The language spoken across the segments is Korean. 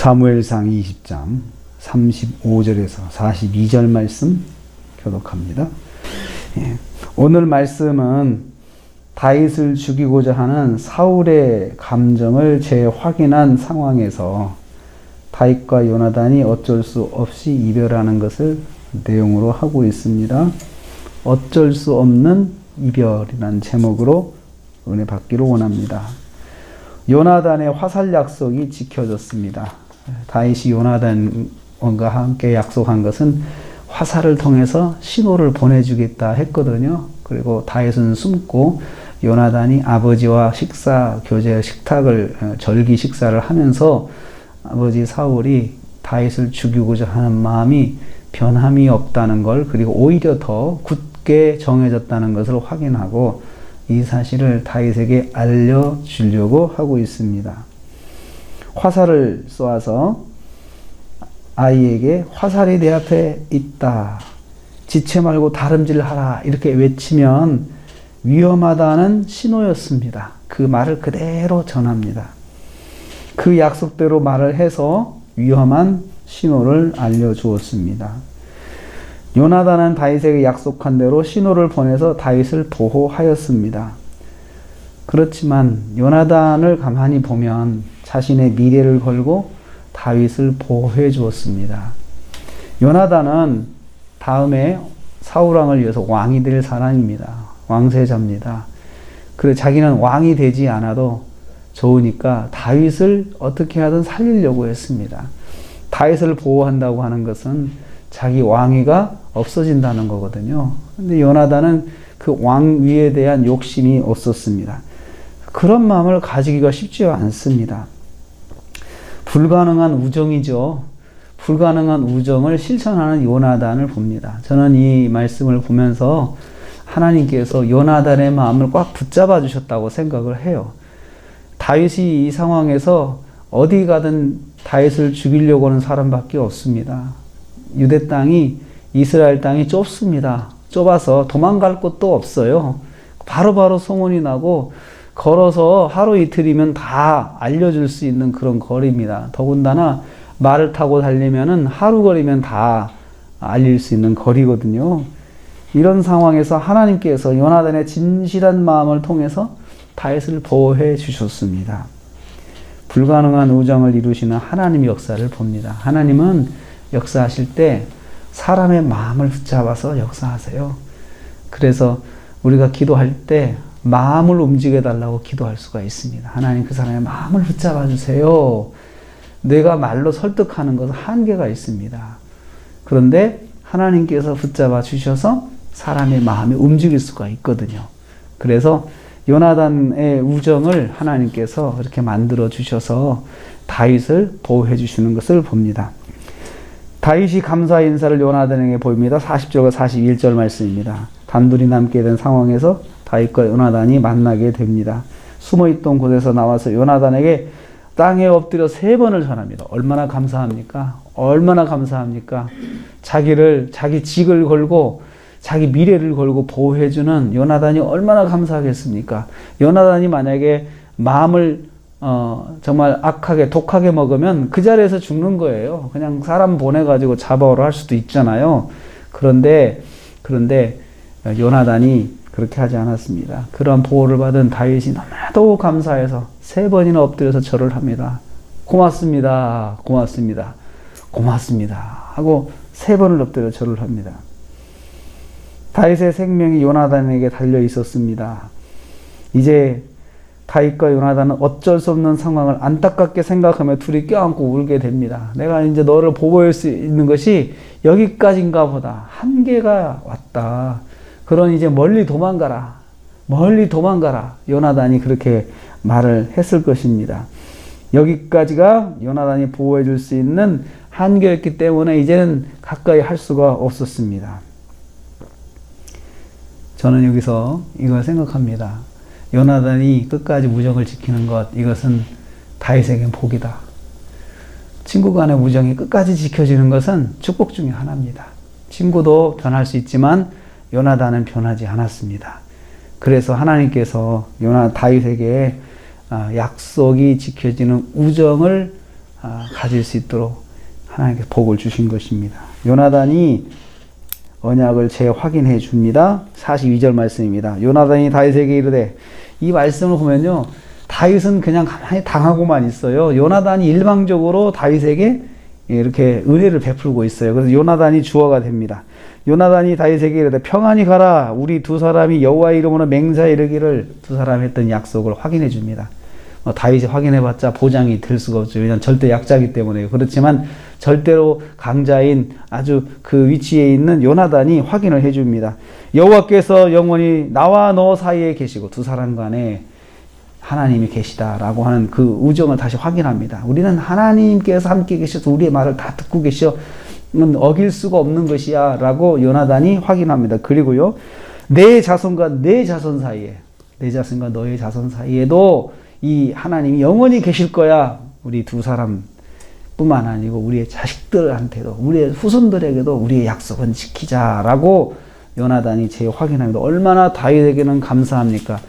사무엘상 20장 35절에서 42절 말씀 교독합니다. 오늘 말씀은 다윗을 죽이고자 하는 사울의 감정을 재확인한 상황에서 다윗과 요나단이 어쩔 수 없이 이별하는 것을 내용으로 하고 있습니다. 어쩔 수 없는 이별이라는 제목으로 은혜 받기를 원합니다. 요나단의 화살 약속이 지켜졌습니다. 다윗이 요나단과 함께 약속한 것은 화살을 통해서 신호를 보내주겠다 했거든요. 그리고 다윗은 숨고 요나단이 아버지와 절기 식사를 하면서 아버지 사울이 다윗을 죽이고자 하는 마음이 변함이 없다는 걸, 그리고 오히려 더 굳게 정해졌다는 것을 확인하고 이 사실을 다윗에게 알려주려고 하고 있습니다. 화살을 쏘아서 아이에게 화살이 내 앞에 있다, 지체 말고 다름질하라 이렇게 외치면 위험하다는 신호였습니다. 그 말을 그대로 전합니다. 그 약속대로 말을 해서 위험한 신호를 알려주었습니다. 요나단은 다윗에게 약속한 대로 신호를 보내서 다윗을 보호하였습니다. 그렇지만 요나단을 가만히 보면 자신의 미래를 걸고 다윗을 보호해 주었습니다. 요나단은 다음에 사울왕을 위해서 왕이 될 사람입니다. 왕세자입니다. 그래서 자기는 왕이 되지 않아도 좋으니까 다윗을 어떻게 하든 살리려고 했습니다. 다윗을 보호한다고 하는 것은 자기 왕위가 없어진다는 거거든요. 근데 요나단은 그 왕위에 대한 욕심이 없었습니다. 그런 마음을 가지기가 쉽지 않습니다. 불가능한 우정이죠. 불가능한 우정을 실천하는 요나단을 봅니다. 저는 이 말씀을 보면서 하나님께서 요나단의 마음을 꽉 붙잡아 주셨다고 생각을 해요. 다윗이 이 상황에서 어디 가든 다윗을 죽이려고 하는 사람밖에 없습니다. 유대 땅이, 이스라엘 땅이 좁습니다. 좁아서 도망갈 곳도 없어요. 바로바로 소문이 나고 걸어서 하루 이틀이면 다 알려줄 수 있는 그런 거리입니다. 더군다나 말을 타고 달리면은 하루 거리면 다 알릴 수 있는 거리거든요. 이런 상황에서 하나님께서 요나단의 진실한 마음을 통해서 다윗을 보호해 주셨습니다. 불가능한 우정을 이루시는 하나님의 역사를 봅니다. 하나님은 역사하실 때 사람의 마음을 붙잡아서 역사하세요. 그래서 우리가 기도할 때 마음을 움직여 달라고 기도할 수가 있습니다. 하나님, 그 사람의 마음을 붙잡아 주세요. 내가 말로 설득하는 것은 한계가 있습니다. 그런데 하나님께서 붙잡아 주셔서 사람의 마음이 움직일 수가 있거든요. 그래서 요나단의 우정을 하나님께서 이렇게 만들어 주셔서 다윗을 보호해 주시는 것을 봅니다. 다윗이 감사 인사를 요나단에게 보입니다. 40절과 41절 말씀입니다. 단둘이 남게 된 상황에서 다윗과 요나단이 만나게 됩니다. 숨어있던 곳에서 나와서 요나단에게 땅에 엎드려 3번을 전합니다. 얼마나 감사합니까? 얼마나 감사합니까? 자기 직을 걸고 자기 미래를 걸고 보호해주는 요나단이 얼마나 감사하겠습니까? 요나단이 만약에 마음을 정말 악하게 독하게 먹으면 그 자리에서 죽는 거예요. 그냥 사람 보내가지고 잡아오라 할 수도 있잖아요. 그런데 요나단이 그렇게 하지 않았습니다. 그런 보호를 받은 다윗이 너무나도 감사해서 3번이나 엎드려서 절을 합니다. 고맙습니다. 고맙습니다. 고맙습니다. 하고 3번을 엎드려 절을 합니다. 다윗의 생명이 요나단에게 달려 있었습니다. 이제 다윗과 요나단은 어쩔 수 없는 상황을 안타깝게 생각하며 둘이 껴안고 울게 됩니다. 내가 이제 너를 보호할 수 있는 것이 여기까지인가 보다. 한계가 왔다. 그러니 이제 멀리 도망가라. 멀리 도망가라. 요나단이 그렇게 말을 했을 것입니다. 여기까지가 요나단이 보호해 줄 수 있는 한계였기 때문에 이제는 가까이 할 수가 없었습니다. 저는 여기서 이걸 생각합니다. 요나단이 끝까지 우정을 지키는 것, 이것은 다윗에겐 복이다. 친구 간의 우정이 끝까지 지켜지는 것은 축복 중에 하나입니다. 친구도 변할 수 있지만 요나단은 변하지 않았습니다. 그래서 하나님께서 다윗에게 약속이 지켜지는 우정을 가질 수 있도록 하나님께 복을 주신 것입니다. 요나단이 언약을 재확인해 줍니다. 42절 말씀입니다. 요나단이 다윗에게 이르되, 이 말씀을 보면요, 다윗은 그냥 가만히 당하고만 있어요. 요나단이 일방적으로 다윗에게 이렇게 은혜를 베풀고 있어요. 그래서 요나단이 주어가 됩니다. 요나단이 다윗에게 이르되, 평안히 가라. 우리 두 사람이 여호와의 이름으로 맹세하여 이르기를. 두 사람이 했던 약속을 확인해 줍니다. 다윗이 확인해봤자 보장이 될 수가 없죠. 왜냐하면 절대 약자이기 때문에요. 그렇지만 절대로 강자인 아주 그 위치에 있는 요나단이 확인을 해줍니다. 여호와께서 영원히 나와 너 사이에 계시고, 두 사람 간에 하나님이 계시다라고 하는 그 우정을 다시 확인합니다. 우리는 하나님께서 함께 계셔서 우리의 말을 다 듣고 계셔, 어길 수가 없는 것이야 라고 요나단이 확인합니다. 그리고요, 내 자손과 내 자손 사이에, 내 자손과 너의 자손 사이에도 이 하나님이 영원히 계실 거야. 우리 두 사람 뿐만 아니고 우리의 자식들한테도, 우리의 후손들에게도 우리의 약속은 지키자라고 요나단이 재확인합니다. 얼마나 다윗에게는 감사합니까?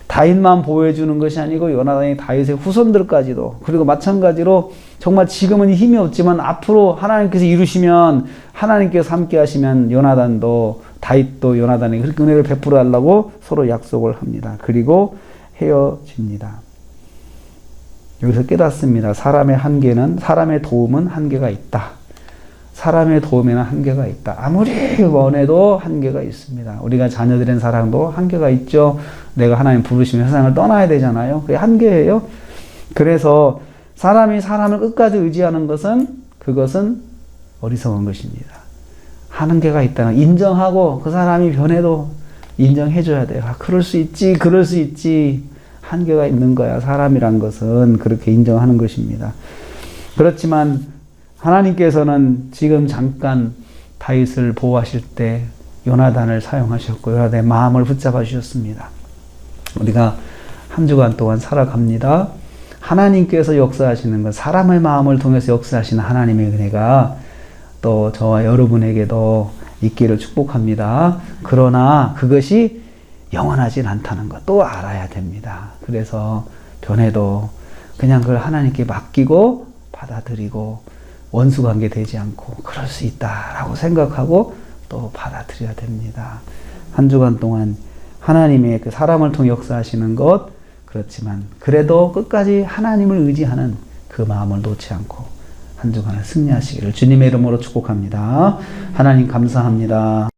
다윗만 보호해주는 것이 아니고 요나단이 다윗의 후손들까지도, 그리고 마찬가지로 정말 지금은 힘이 없지만 앞으로 하나님께서 이루시면, 하나님께서 함께 하시면 요나단도, 다윗도 요나단에게 그렇게 은혜를 베풀어 달라고 서로 약속을 합니다. 그리고 헤어집니다. 여기서 깨닫습니다. 사람의 도움은 한계가 있다. 사람의 도움에는 한계가 있다. 아무리 원해도 한계가 있습니다. 우리가 자녀들인 사랑도 한계가 있죠. 내가 하나님 부르시면 세상을 떠나야 되잖아요. 그게 한계예요. 그래서 사람이 사람을 끝까지 의지하는 그것은 어리석은 것입니다. 한계가 있다는 인정하고, 그 사람이 변해도 인정해줘야 돼요. 그럴 수 있지. 한계가 있는 거야. 사람이란 것은 그렇게 인정하는 것입니다. 그렇지만 하나님께서는 지금 잠깐 다윗을 보호하실 때 요나단을 사용하셨고, 요나단의 마음을 붙잡아 주셨습니다. 우리가 한 주간 동안 살아갑니다. 하나님께서 역사하시는 것, 사람의 마음을 통해서 역사하시는 하나님의 은혜가 또 저와 여러분에게도 있기를 축복합니다. 그러나 그것이 영원하진 않다는 것 또 알아야 됩니다. 그래서 변해도 그냥 그걸 하나님께 맡기고 받아들이고, 원수관계 되지 않고 그럴 수 있다라고 생각하고 또 받아들여야 됩니다. 한 주간 동안 하나님의 그 사람을 통해 역사하시는 것, 그렇지만 그래도 끝까지 하나님을 의지하는 그 마음을 놓지 않고 한 주간을 승리하시기를 주님의 이름으로 축복합니다. 하나님 감사합니다.